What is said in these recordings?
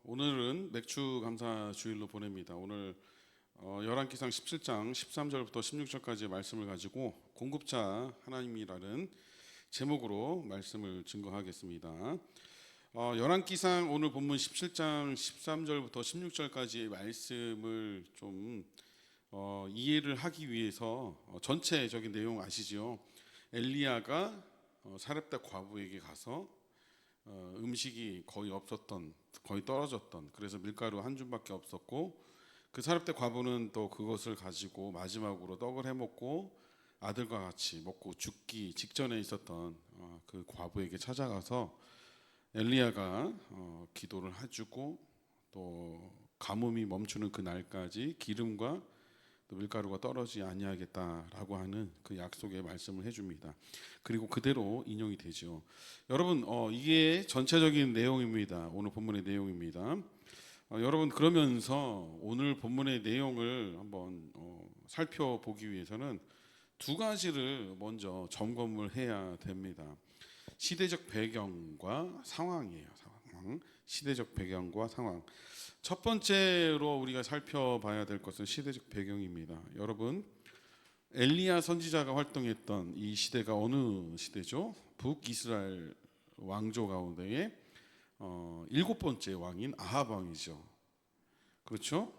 오늘은 맥주 감사 주일로 보냅니다. 오늘 열왕기상 17장 13절부터 16절까지의 말씀을 가지고 공급자 하나님이라는 제목으로 말씀을 증거하겠습니다. 열왕기상 오늘 본문 17장 13절부터 16절까지의 말씀을 좀 이해를 하기 위해서 전체적인 내용 아시죠? 엘리야가 사렙다 과부에게 가서 음식이 거의 없었던, 거의 떨어졌던, 그래서 밀가루 한 줌밖에 없었고, 그 사렙다 과부는 또 그것을 가지고 마지막으로 떡을 해먹고 아들과 같이 먹고 죽기 직전에 있었던 그 과부에게 찾아가서 엘리야가 기도를 해주고, 또 가뭄이 멈추는 그 날까지 기름과 또 밀가루가 떨어지지 아니하겠다라고 하는 그 약속의 말씀을 해줍니다. 그리고 그대로 인용이 되죠. 여러분, 이게 전체적인 내용입니다. 오늘 본문의 내용입니다. 여러분, 그러면서 오늘 본문의 내용을 한번 살펴보기 위해서는 두 가지를 먼저 점검을 해야 됩니다. 시대적 배경과 상황이에요. 상황. 시대적 배경과 상황. 첫 번째로 우리가 살펴봐야 될 것은 시대적 배경입니다. 여러분, 엘리야 선지자가 활동했던 이 시대가 어느 시대죠? 북이스라엘 왕조 가운데에 일곱 번째 왕인 아합 왕이죠. 그렇죠?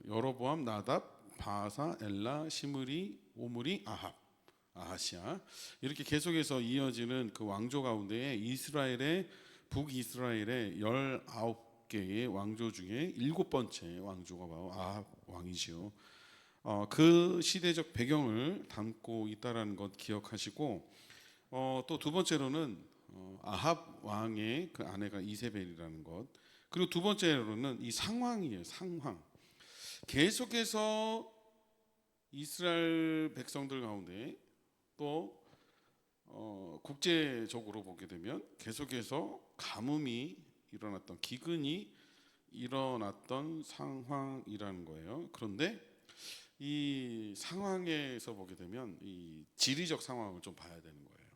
여로보암, 나답, 바사, 엘라, 시므리, 오므리, 아하시아, 이렇게 계속해서 이어지는 그 왕조 가운데에 북이스라엘의 19개의 왕조 중에 일곱 번째 왕조가 바로 아합 왕이죠. 그 시대적 배경을 담고 있다라는 것 기억하시고, 또 두 번째로는 아합 왕의 그 아내가 이세벨이라는 것, 그리고 두 번째로는 이 상황이에요. 상황. 계속해서 이스라엘 백성들 가운데 또 국제적으로 보게 되면 계속해서 가뭄이 일어났던, 기근이 일어났던 상황이라는 거예요. 그런데 이 상황에서 보게 되면 이 지리적 상황을 좀 봐야 되는 거예요.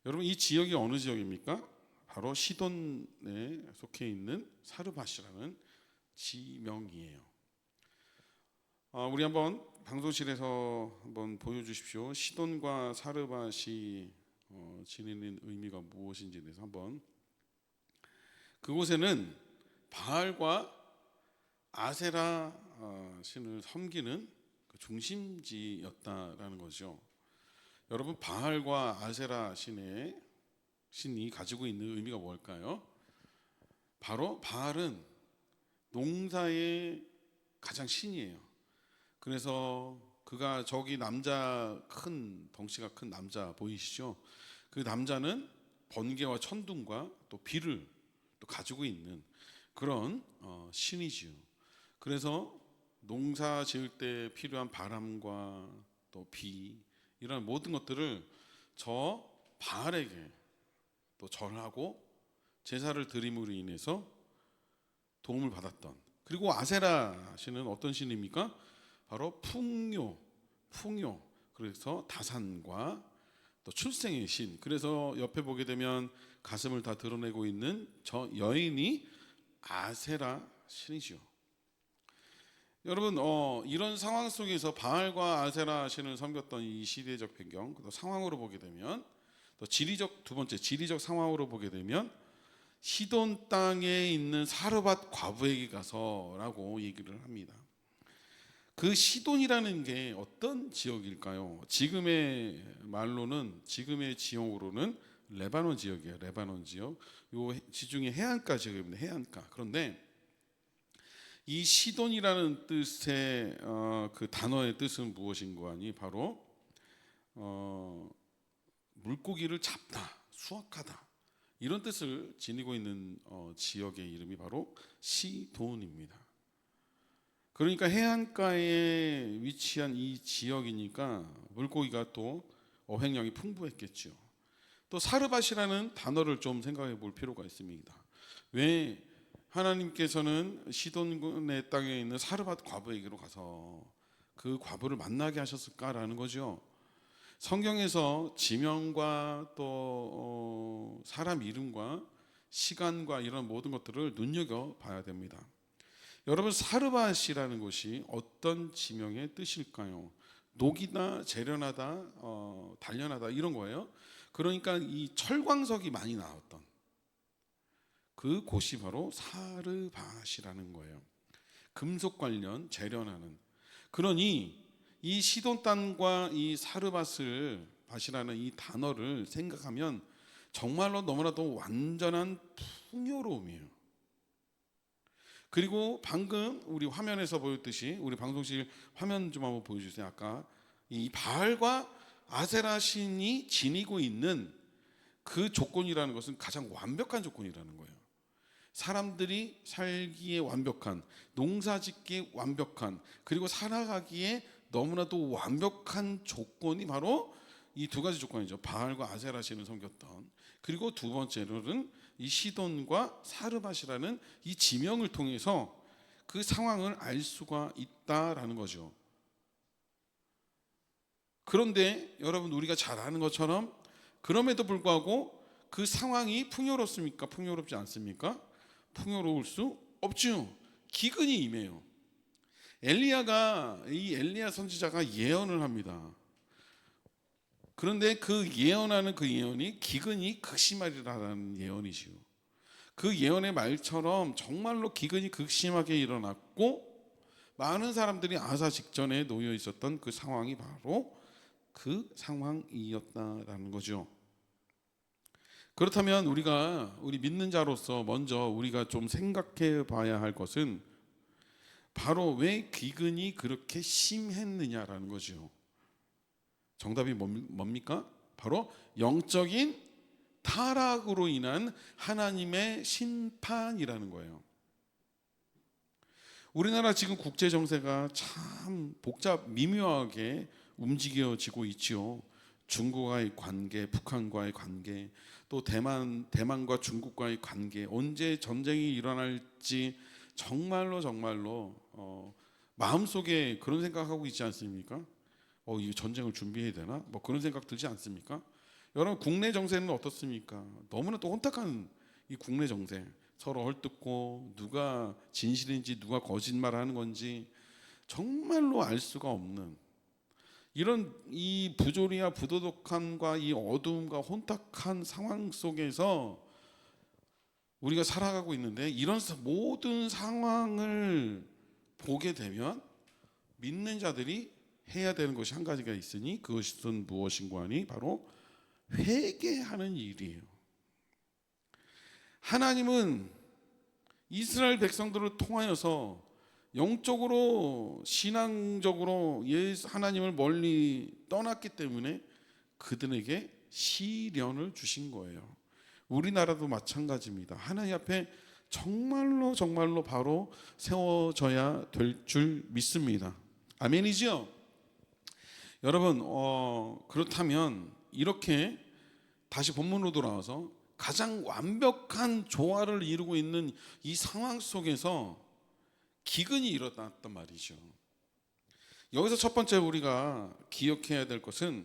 여러분, 이 지역이 어느 지역입니까? 바로 시돈에 속해 있는 사르밧이라는 지명이에요. 우리 한번 방송실에서 한번 보여주십시오. 시돈과 사르밧이 지니는 의미가 무엇인지에 대해서 한번. 그곳에는 바알과 아세라 신을 섬기는 그 중심지였다라는 거죠. 여러분, 바알과 아세라 신이 가지고 있는 의미가 뭘까요? 바로 바알은 농사의 가장 신이에요. 그래서 그가 저기 남자, 큰 덩치가 큰 남자 보이시죠? 그 남자는 번개와 천둥과 또 비를 또 가지고 있는 그런 신이지요. 그래서 농사 지을 때 필요한 바람과 또 비, 이런 모든 것들을 저 바알에게 또 절하고 제사를 드림으로 인해서 도움을 받았던, 그리고 아세라 신은 어떤 신입니까? 바로 풍요. 그래서 다산과 또 출생의 신. 그래서 옆에 보게 되면 가슴을 다 드러내고 있는 저 여인이 아세라 신이죠. 여러분, 이런 상황 속에서 바알과 아세라 신을 섬겼던 이 시대적 배경, 또 상황으로 보게 되면, 또 두 번째 지리적 상황으로 보게 되면 시돈 땅에 있는 사르밧 과부에게 가서라고 얘기를 합니다. 그 시돈이라는 게 어떤 지역일까요? 지금의 말로는, 지금의 지형으로는 레바논 지역이에요. 레바논 지역. 요 지중해 해안가 지역입니다. 해안가. 그런데 이 시돈이라는 뜻의 그 단어의 뜻은 무엇인가 하니 바로 물고기를 잡다, 수확하다, 이런 뜻을 지니고 있는 지역의 이름이 바로 시돈입니다. 그러니까 해안가에 위치한 이 지역이니까 물고기가 또 어획량이 풍부했겠죠. 또 사르밧이라는 단어를 좀 생각해 볼 필요가 있습니다. 왜 하나님께서는 시돈의 땅에 있는 사르밧 과부에게로 가서 그 과부를 만나게 하셨을까라는 거죠. 성경에서 지명과 또 사람 이름과 시간과 이런 모든 것들을 눈여겨봐야 됩니다. 여러분, 사르밧이라는 것이 어떤 지명의 뜻일까요? 녹이다, 재련하다, 단련하다 이런 거예요. 그러니까 이 철광석이 많이 나왔던 그 곳이 바로 사르밧이라는 거예요. 금속 관련 재련하는. 그러니 이 시돈 땅과 이 사르밧이라는 이 단어를 생각하면 정말로 너무나도 완전한 풍요로움이에요. 그리고 방금 우리 화면에서 보였듯이, 우리 방송실 화면 좀 한번 보여주세요. 아까 이 바알과 아세라 신이 지니고 있는 그 조건이라는 것은 가장 완벽한 조건이라는 거예요. 사람들이 살기에 완벽한, 농사짓기에 완벽한, 그리고 살아가기에 너무나도 완벽한 조건이 바로 이 두 가지 조건이죠. 바알과 아세라 신을 섬겼던. 그리고 두 번째로는 이 시돈과 사르밧이라는 이 지명을 통해서 그 상황을 알 수가 있다라는 거죠. 그런데 여러분, 우리가 잘 아는 것처럼 그럼에도 불구하고 그 상황이 풍요롭습니까? 풍요롭지 않습니까? 풍요로울 수 없죠. 기근이 임해요. 엘리야 선지자가 예언을 합니다. 그런데 그 예언하는 그 예언이 기근이 극심하리라는 예언이지요. 그 예언의 말처럼 정말로 기근이 극심하게 일어났고 많은 사람들이 아사 직전에 놓여 있었던 그 상황이 바로 그 상황이었다라는 거죠. 그렇다면 우리 믿는 자로서 먼저 우리가 좀 생각해 봐야 할 것은 바로 왜 기근이 그렇게 심했느냐라는 거죠. 정답이 뭡니까? 바로 영적인 타락으로 인한 하나님의 심판이라는 거예요. 우리나라 지금 국제 정세가 참 미묘하게 움직여지고 있지요. 중국과의 관계, 북한과의 관계, 또 대만과 중국과의 관계, 언제 전쟁이 일어날지 정말로 마음속에 그런 생각하고 있지 않습니까? 이 전쟁을 준비해야 되나? 뭐 그런 생각 들지 않습니까? 여러분, 국내 정세는 어떻습니까? 너무나 또 혼탁한 이 국내 정세, 서로 헐뜯고 누가 진실인지 누가 거짓말하는 건지 정말로 알 수가 없는 이런 이 부조리와 부도덕함과 이 어두움과 혼탁한 상황 속에서 우리가 살아가고 있는데, 이런 모든 상황을 보게 되면 믿는 자들이 해야 되는 것이 한 가지가 있으니 그것은 무엇인가 하니 바로 회개하는 일이에요. 하나님은 이스라엘 백성들을 통하여서 영적으로 신앙적으로 하나님을 멀리 떠났기 때문에 그들에게 시련을 주신 거예요. 우리나라도 마찬가지입니다. 하나님 앞에 정말로 바로 세워져야 될 줄 믿습니다. 아멘이죠? 여러분, 그렇다면 이렇게 다시 본문으로 돌아와서 가장 완벽한 조화를 이루고 있는 이 상황 속에서 기근이 일어났단 말이죠. 여기서 첫 번째 우리가 기억해야 될 것은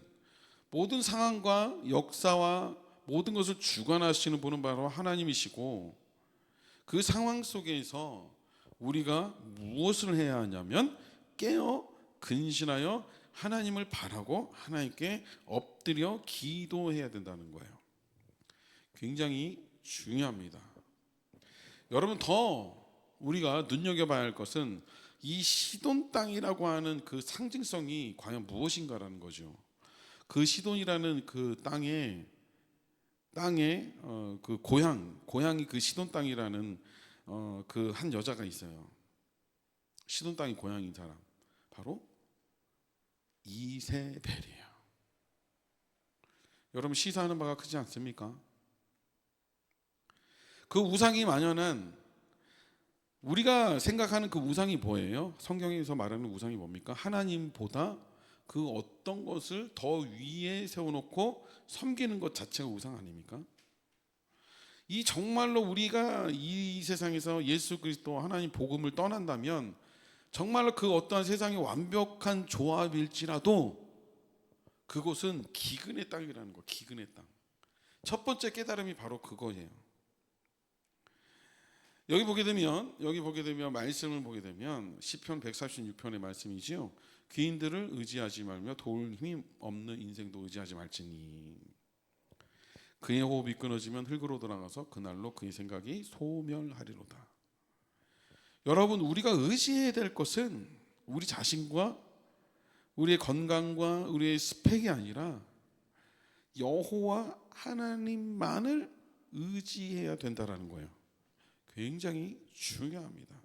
모든 상황과 역사와 모든 것을 주관하시는 분은 바로 하나님이시고, 그 상황 속에서 우리가 무엇을 해야 하냐면 깨어 근신하여 하나님을 바라고 하나님께 엎드려 기도해야 된다는 거예요. 굉장히 중요합니다. 여러분, 더 우리가 눈여겨봐야 할 것은 이 시돈 땅이라고 하는 그 상징성이 과연 무엇인가라는 거죠. 그 시돈이라는 그 땅에 그 고향이 그 시돈 땅이라는 그 한 여자가 있어요. 시돈 땅이 고향인 사람, 바로 이세벨이에요. 여러분, 시사하는 바가 크지 않습니까? 그 우상이 만연한, 우리가 생각하는 그 우상이 뭐예요? 성경에서 말하는 우상이 뭡니까? 하나님보다 그 어떤 것을 더 위에 세워놓고 섬기는 것 자체가 우상 아닙니까? 이 정말로 우리가 이 세상에서 예수 그리스도 하나님 복음을 떠난다면 정말로 그 어떠한 세상의 완벽한 조합일지라도 그곳은 기근의 땅이라는 거. 기근의 땅. 첫 번째 깨달음이 바로 그거예요. 여기 보게 되면 말씀을 보게 되면 시편 146편의 말씀이지요. 귀인들을 의지하지 말며 도울 힘이 없는 인생도 의지하지 말지니 그의 호흡이 끊어지면 흙으로 돌아가서 그날로 그의 생각이 소멸하리로다. 여러분, 우리가 의지해야 될 것은 우리 자신과 우리의 건강과 우리의 스펙이 아니라 여호와 하나님만을 의지해야 된다라는 거예요. 굉장히 중요합니다.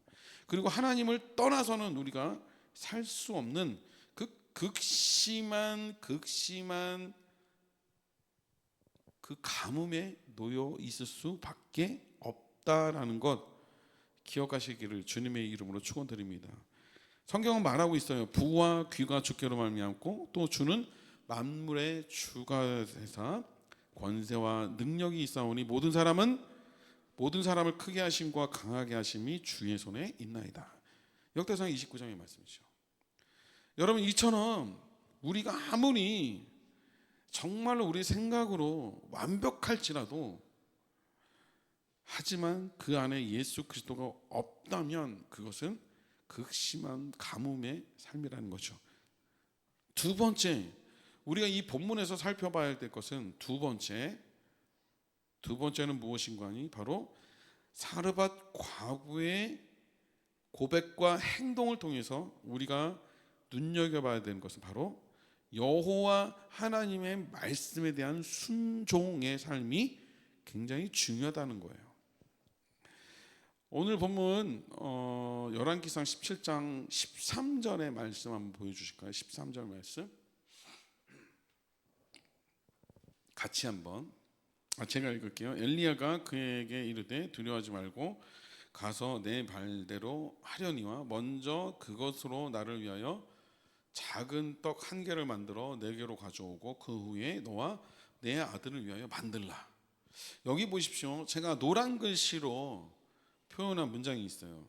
그리고 하나님을 떠나서는 우리가 살 수 없는 그 극심한 그 가뭄에 놓여 있을 수밖에 없다라는 것 기억하시기를 주님의 이름으로 축원드립니다. 성경은 말하고 있어요. 부와 귀가 주께로 말미암고 또 주는 만물의 주가 되사 권세와 능력이 있사오니 모든 사람을 크게 하심과 강하게 하심이 주의 손에 있나이다. 역대상 29장의 말씀이죠. 여러분, 이처럼 우리가 아무리 정말로 우리 생각으로 완벽할지라도 하지만 그 안에 예수 그리스도가 없다면 그것은 극심한 가뭄의 삶이라는 거죠. 두 번째, 우리가 이 본문에서 살펴봐야 될 것은 두 번째는 무엇인가 하니 바로 사르밧 과부의 고백과 행동을 통해서 우리가 눈여겨봐야 되는 것은 바로 여호와 하나님의 말씀에 대한 순종의 삶이 굉장히 중요하다는 거예요. 오늘 본문 열왕기상 17장 13절의 말씀 한번 보여주실까요? 13절 말씀 같이 한번 제가 읽을게요. 엘리야가 그에게 이르되 두려워하지 말고 가서 내 말대로 하려니와 먼저 그것으로 나를 위하여 작은 떡 한 개를 만들어 내게로 가져오고 그 후에 너와 내 아들을 위하여 만들라. 여기 보십시오. 제가 노란 글씨로 표현한 문장이 있어요.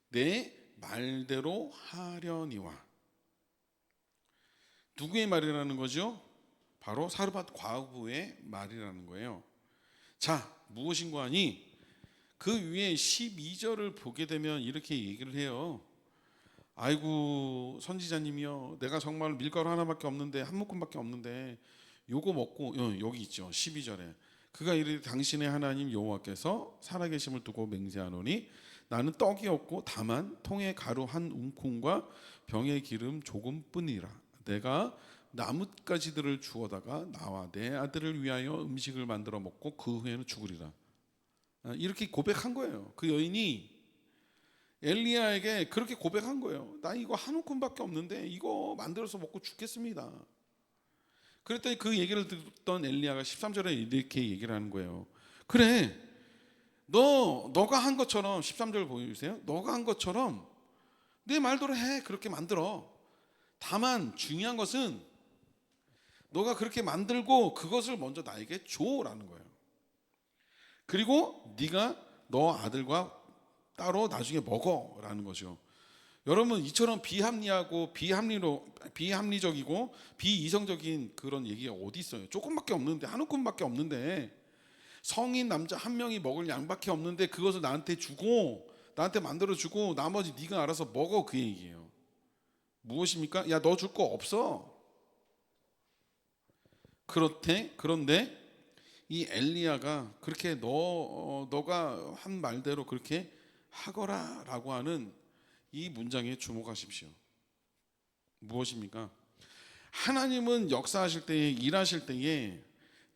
내 말대로 하려니와. 누구의 말이라는 거죠? 바로 사르밧 과부의 말이라는 거예요. 자, 무엇인가 하니 그 위에 12절을 보게 되면 이렇게 얘기를 해요. 아이고 선지자님이요, 내가 정말 밀가루 하나밖에 없는데 한 묶음밖에 없는데 요거 먹고 여기 있죠. 12절에 그가 이르되 당신의 하나님 여호와께서 살아계심을 두고 맹세하노니 나는 떡이 없고 다만 통에 가루 한 움큼과 병에 기름 조금뿐이라. 내가 나뭇가지들을 주워다가 나와 내 아들을 위하여 음식을 만들어 먹고 그 후에는 죽으리라. 이렇게 고백한 거예요. 그 여인이 엘리야에게 그렇게 고백한 거예요. 나 이거 한 움큼밖에 없는데 이거 만들어서 먹고 죽겠습니다. 그랬더니 그 얘기를 듣던 엘리야가 13절에 이렇게 얘기를 하는 거예요. 그래, 너가 한 것처럼 13절 보여주세요. 너가 한 것처럼 내 말대로 해. 그렇게 만들어. 다만 중요한 것은 너가 그렇게 만들고 그것을 먼저 나에게 줘라는 거예요. 그리고 네가 너 아들과 따로 나중에 먹어라는 거죠. 여러분, 이처럼 비합리하고 비합리적이고 비이성적인 그런 얘기가 어디 있어요? 조금밖에 없는데, 한 움큼밖에 없는데, 성인 남자 한 명이 먹을 양밖에 없는데 그것을 나한테 주고 나한테 만들어 주고 나머지 네가 알아서 먹어, 그 얘기예요. 무엇입니까? 야, 너 줄 거 없어. 그런데 이 엘리야가 그렇게 너가 한 말대로 그렇게 하거라라고 하는 이 문장에 주목하십시오. 무엇입니까? 하나님은 역사하실 때에, 일하실 때에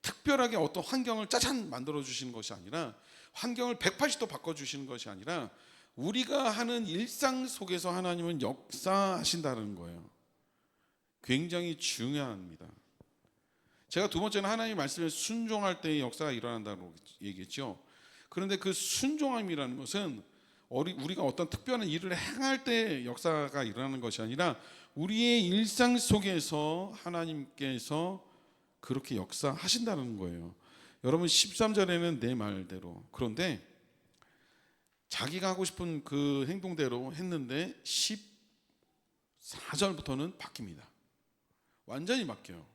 특별하게 어떤 환경을 짜잔 만들어 주시는 것이 아니라, 환경을 180도 바꿔 주시는 것이 아니라 우리가 하는 일상 속에서 하나님은 역사하신다는 거예요. 굉장히 중요합니다. 제가 두 번째는 하나님 말씀에 순종할 때의 역사가 일어난다고 얘기했죠. 그런데 그 순종함이라는 것은 우리가 어떤 특별한 일을 행할 때 역사가 일어나는 것이 아니라 우리의 일상 속에서 하나님께서 그렇게 역사하신다는 거예요. 여러분, 13절에는 내 말대로, 그런데 자기가 하고 싶은 그 행동대로 했는데 14절부터는 바뀝니다. 완전히 바뀌어요.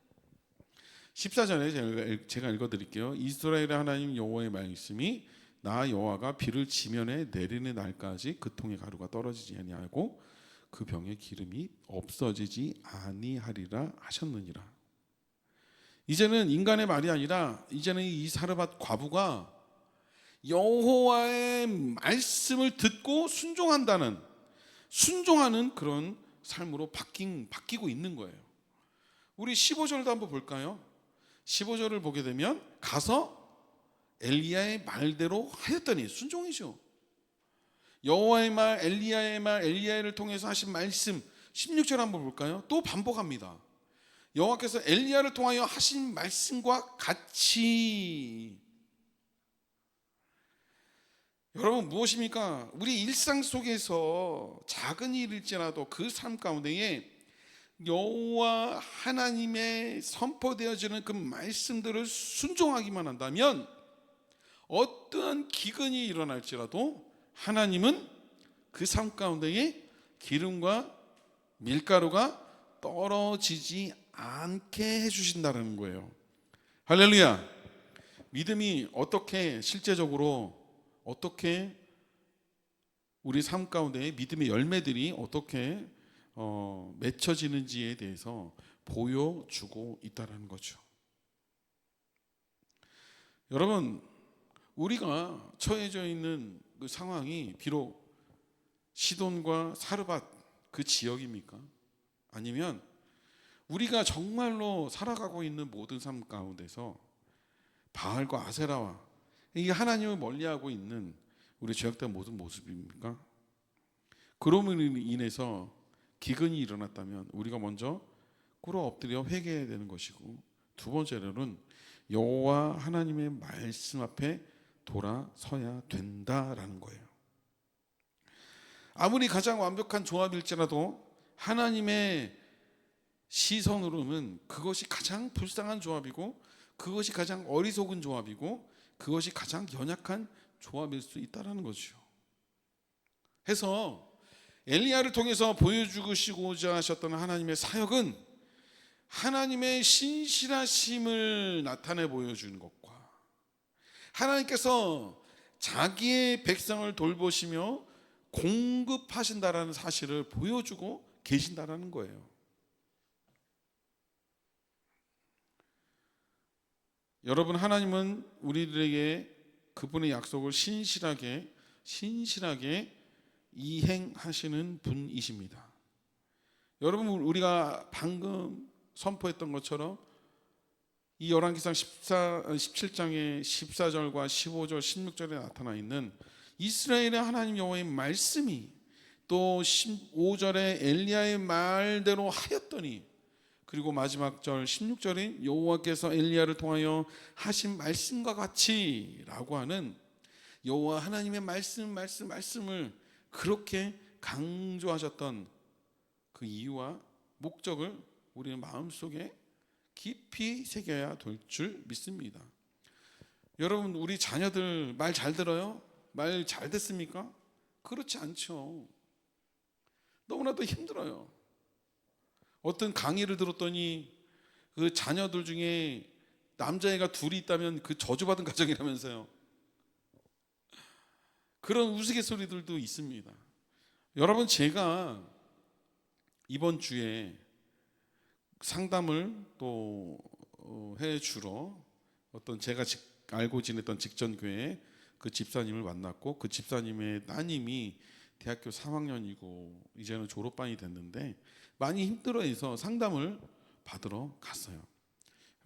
14절에 제가 읽어드릴게요. 이스라엘의 하나님 여호와의 말씀이 나 여호와가 비를 지면에 내리는 날까지 그 통의 가루가 떨어지지 아니하고 그 병의 기름이 없어지지 아니하리라 하셨느니라. 이제는 인간의 말이 아니라 이제는 이 사르밧 과부가 여호와의 말씀을 듣고 순종하는 그런 삶으로 바뀌고 있는 거예요. 우리 15절도 한번 볼까요? 15절을 보게 되면 가서 엘리야의 말대로 하였더니, 순종이죠. 여호와의 말, 엘리야의 말, 엘리야를 통해서 하신 말씀. 16절 한번 볼까요? 또 반복합니다. 여호와께서 엘리야를 통하여 하신 말씀과 같이. 여러분, 무엇입니까? 우리 일상 속에서 작은 일일지라도 그 삶 가운데에 여호와 하나님의 선포되어지는 그 말씀들을 순종하기만 한다면 어떠한 기근이 일어날지라도 하나님은 그 삶 가운데에 기름과 밀가루가 떨어지지 않게 해주신다는 거예요. 할렐루야. 믿음이 어떻게 실제적으로 어떻게 우리 삶 가운데 믿음의 열매들이 어떻게 맺혀지는지에 대해서 보여주고 있다는 거죠. 여러분, 우리가 처해져 있는 그 상황이 비록 시돈과 사르밧 그 지역입니까? 아니면 우리가 정말로 살아가고 있는 모든 삶 가운데서 바알과 아세라와 이 하나님을 멀리하고 있는 우리 죄악된 모든 모습입니까? 그럼으로 인해서 기근이 일어났다면 우리가 먼저 꿇어 엎드려 회개해야 되는 것이고, 두 번째로는 여호와 하나님의 말씀 앞에 돌아서야 된다라는 거예요. 아무리 가장 완벽한 조합일지라도 하나님의 시선으로는 그것이 가장 불쌍한 조합이고, 그것이 가장 어리석은 조합이고, 그것이 가장 연약한 조합일 수 있다는 거죠. 해서 엘리야를 통해서 보여주시고자 하셨던 하나님의 사역은 하나님의 신실하심을 나타내 보여주는 것과 하나님께서 자기의 백성을 돌보시며 공급하신다라는 사실을 보여주고 계신다라는 거예요. 여러분, 하나님은 우리들에게 그분의 약속을 신실하게 이행하시는 분이십니다. 여러분, 우리가 방금 선포했던 것처럼 이 열왕기상 17장의 14절과 15절, 16절에 나타나 있는 이스라엘의 하나님 여호와의 말씀이 또 15절에 엘리야의 말대로 하였더니, 그리고 마지막 절 16절인 여호와께서 엘리야를 통하여 하신 말씀과 같이 라고 하는 여호와 하나님의 말씀을 그렇게 강조하셨던 그 이유와 목적을 우리는 마음속에 깊이 새겨야 될 줄 믿습니다. 여러분, 우리 자녀들 말 잘 들어요? 말 잘 듣습니까? 그렇지 않죠. 너무나도 힘들어요. 어떤 강의를 들었더니 그 자녀들 중에 남자애가 둘이 있다면 그 저주받은 가정이라면서요. 그런 우스갯소리들도 있습니다. 여러분, 제가 이번 주에 상담을 또 해주러 어떤 제가 알고 지냈던 직전 교회 그 집사님을 만났고, 그 집사님의 따님이 대학교 3학년이고 이제는 졸업반이 됐는데 많이 힘들어해서 상담을 받으러 갔어요.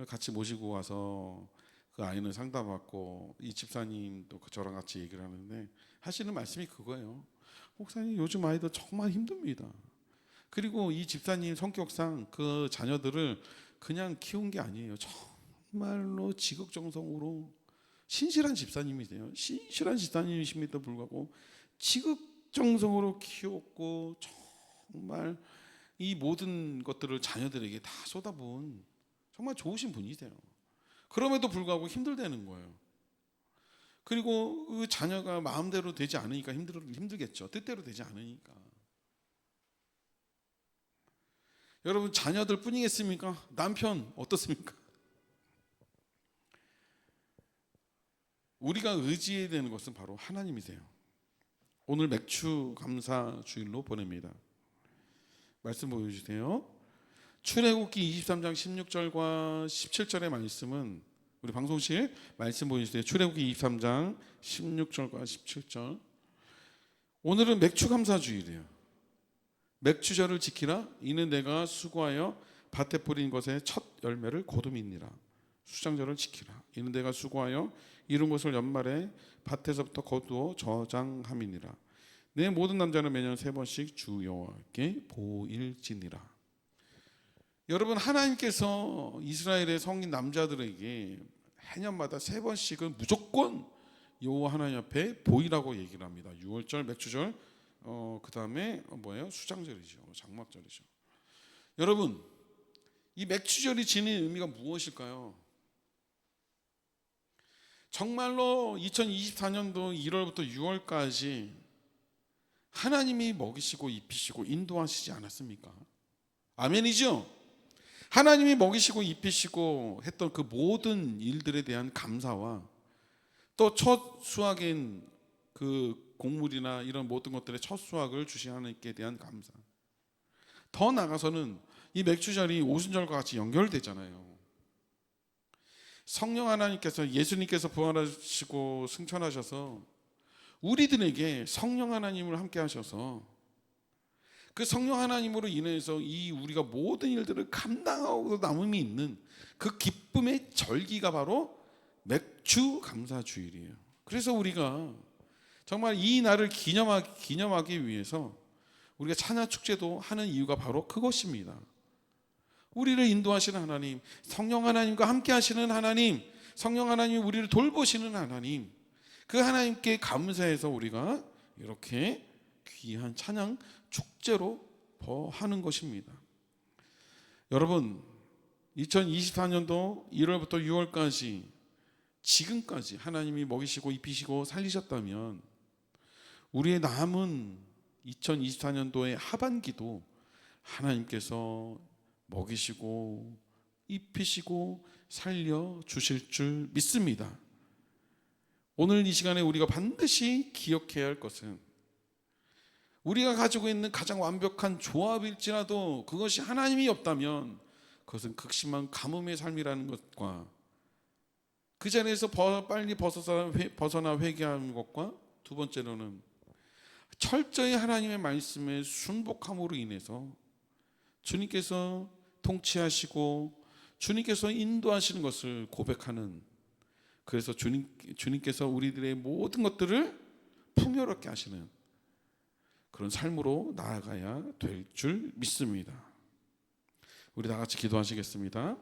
같이 모시고 와서 그 아이는 상담받고, 이 집사님도 저랑 같이 얘기를 하는데 하시는 말씀이 그거예요. 목사님, 요즘 아이들 정말 힘듭니다. 그리고 이 집사님 성격상 그 자녀들을 그냥 키운 게 아니에요. 정말로 지극정성으로 신실한 집사님이세요. 신실한 집사님이심에도 불구하고 지극정성으로 키웠고, 정말 이 모든 것들을 자녀들에게 다 쏟아부은 정말 좋으신 분이세요. 그럼에도 불구하고 힘들다는 거예요. 그리고 그 자녀가 마음대로 되지 않으니까 힘들겠죠. 뜻대로 되지 않으니까. 여러분, 자녀들 뿐이겠습니까? 남편 어떻습니까? 우리가 의지해야 되는 것은 바로 하나님이세요. 오늘 맥주 감사 주일로 보냅니다. 말씀 보여주세요. 출애굽기 23장 16절과 17절의 말씀은 우리 방송실 말씀 보여주세요. 출애굽기 23장 16절과 17절. 오늘은 맥주 감사 주일이에요. 맥주절을 지키라. 이는 내가 수고하여 밭에 뿌린 것의 첫 열매를 거두미니라. 수장절을 지키라. 이는 내가 수고하여 이룬 것을 연말에 밭에서부터 거두어 저장함이니라. 내 모든 남자는 매년 3번씩 주 여호와께 보일지니라. 여러분, 하나님께서 이스라엘의 성인 남자들에게 해년마다 3번씩은 무조건 여호와 하나님 앞에 보이라고 얘기를 합니다. 유월절, 맥주절, 그 다음에 뭐예요? 수장절이죠. 장막절이죠. 여러분, 이 맥주절이 지닌 의미가 무엇일까요? 정말로 2024년도 1월부터 6월까지 하나님이 먹이시고 입히시고 인도하시지 않았습니까? 아멘이죠? 하나님이 먹이시고 입히시고 했던 그 모든 일들에 대한 감사와 또 첫 수확인 그 곡물이나 이런 모든 것들의 첫 수확을 주신 하나님께 대한 감사. 더 나아가서는 이 맥주절이 오순절과 같이 연결되잖아요. 성령 하나님께서, 예수님께서 부활하시고 승천하셔서 우리들에게 성령 하나님을 함께 하셔서 그 성령 하나님으로 인해서 이 우리가 모든 일들을 감당하고 남음이 있는 그 기쁨의 절기가 바로 맥주 감사 주일이에요. 그래서 우리가 정말 이 날을 기념하기 위해서 우리가 찬양 축제도 하는 이유가 바로 그것입니다. 우리를 인도하시는 하나님, 성령 하나님과 함께 하시는 하나님, 성령 하나님이 우리를 돌보시는 하나님, 그 하나님께 감사해서 우리가 이렇게 귀한 찬양 축제로 하는 것입니다. 여러분, 2024년도 1월부터 6월까지 지금까지 하나님이 먹이시고 입히시고 살리셨다면 우리의 남은 2024년도의 하반기도 하나님께서 먹이시고 입히시고 살려주실 줄 믿습니다. 오늘 이 시간에 우리가 반드시 기억해야 할 것은 우리가 가지고 있는 가장 완벽한 조합일지라도 그것이 하나님이 없다면 그것은 극심한 가뭄의 삶이라는 것과 그 자리에서 빨리 벗어나 회개하는 것과 두 번째로는 철저히 하나님의 말씀에 순복함으로 인해서 주님께서 통치하시고 주님께서 인도하시는 것을 고백하는, 그래서 주님께서 우리들의 모든 것들을 풍요롭게 하시는 그런 삶으로 나아가야 될 줄 믿습니다. 우리 다 같이 기도하시겠습니다.